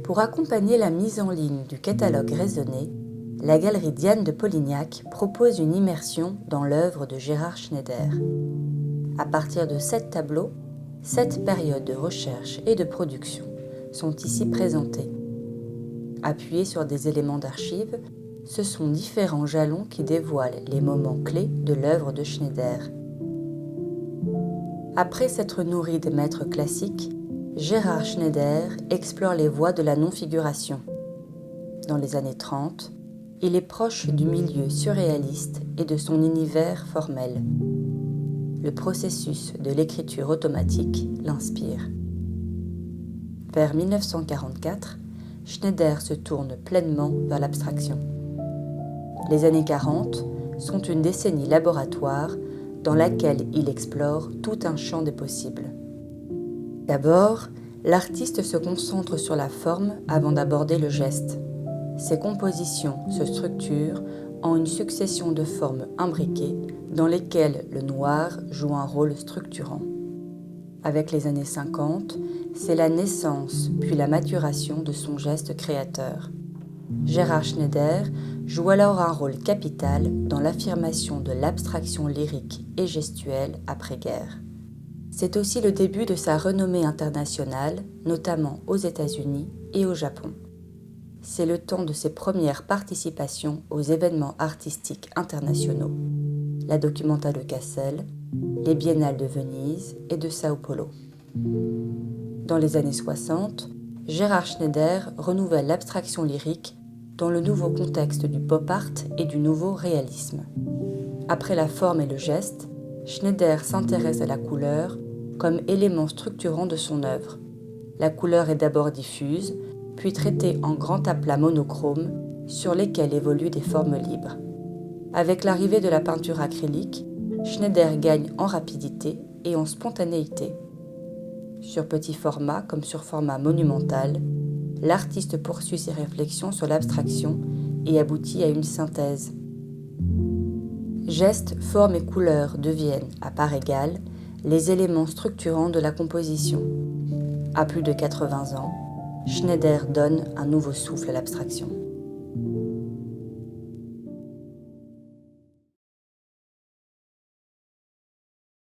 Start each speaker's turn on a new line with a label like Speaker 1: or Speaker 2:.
Speaker 1: Pour accompagner la mise en ligne du catalogue raisonné, la galerie Diane de Polignac propose une immersion dans l'œuvre de Gérard Schneider. À partir de 7 tableaux, 7 périodes de recherche et de production sont ici présentées. Appuyés sur des éléments d'archives, ce sont différents jalons qui dévoilent les moments clés de l'œuvre de Schneider. Après s'être nourri des maîtres classiques, Gérard Schneider explore les voies de la non-figuration. Dans les années 30, il est proche du milieu surréaliste et de son univers formel. Le processus de l'écriture automatique l'inspire. Vers 1944, Schneider se tourne pleinement vers l'abstraction. Les années 40 sont une décennie laboratoire dans laquelle il explore tout un champ des possibles. D'abord, l'artiste se concentre sur la forme avant d'aborder le geste. Ses compositions se structurent en une succession de formes imbriquées dans lesquelles le noir joue un rôle structurant. Avec les années 50, c'est la naissance puis la maturation de son geste créateur. Gérard Schneider joue alors un rôle capital dans l'affirmation de l'abstraction lyrique et gestuelle après-guerre. C'est aussi le début de sa renommée internationale, notamment aux États-Unis et au Japon. C'est le temps de ses premières participations aux événements artistiques internationaux, la Documenta de Cassel, les Biennales de Venise et de Sao Paulo. Dans les années 60, Gérard Schneider renouvelle l'abstraction lyrique dans le nouveau contexte du pop art et du nouveau réalisme. Après la forme et le geste, Schneider s'intéresse à la couleur comme élément structurant de son œuvre. La couleur est d'abord diffuse, puis traitée en grands aplats monochromes sur lesquels évoluent des formes libres. Avec l'arrivée de la peinture acrylique, Schneider gagne en rapidité et en spontanéité. Sur petit format comme sur format monumental, l'artiste poursuit ses réflexions sur l'abstraction et aboutit à une synthèse. Gestes, formes et couleurs deviennent, à part égale, les éléments structurants de la composition. À plus de 80 ans, Schneider donne un nouveau souffle à l'abstraction.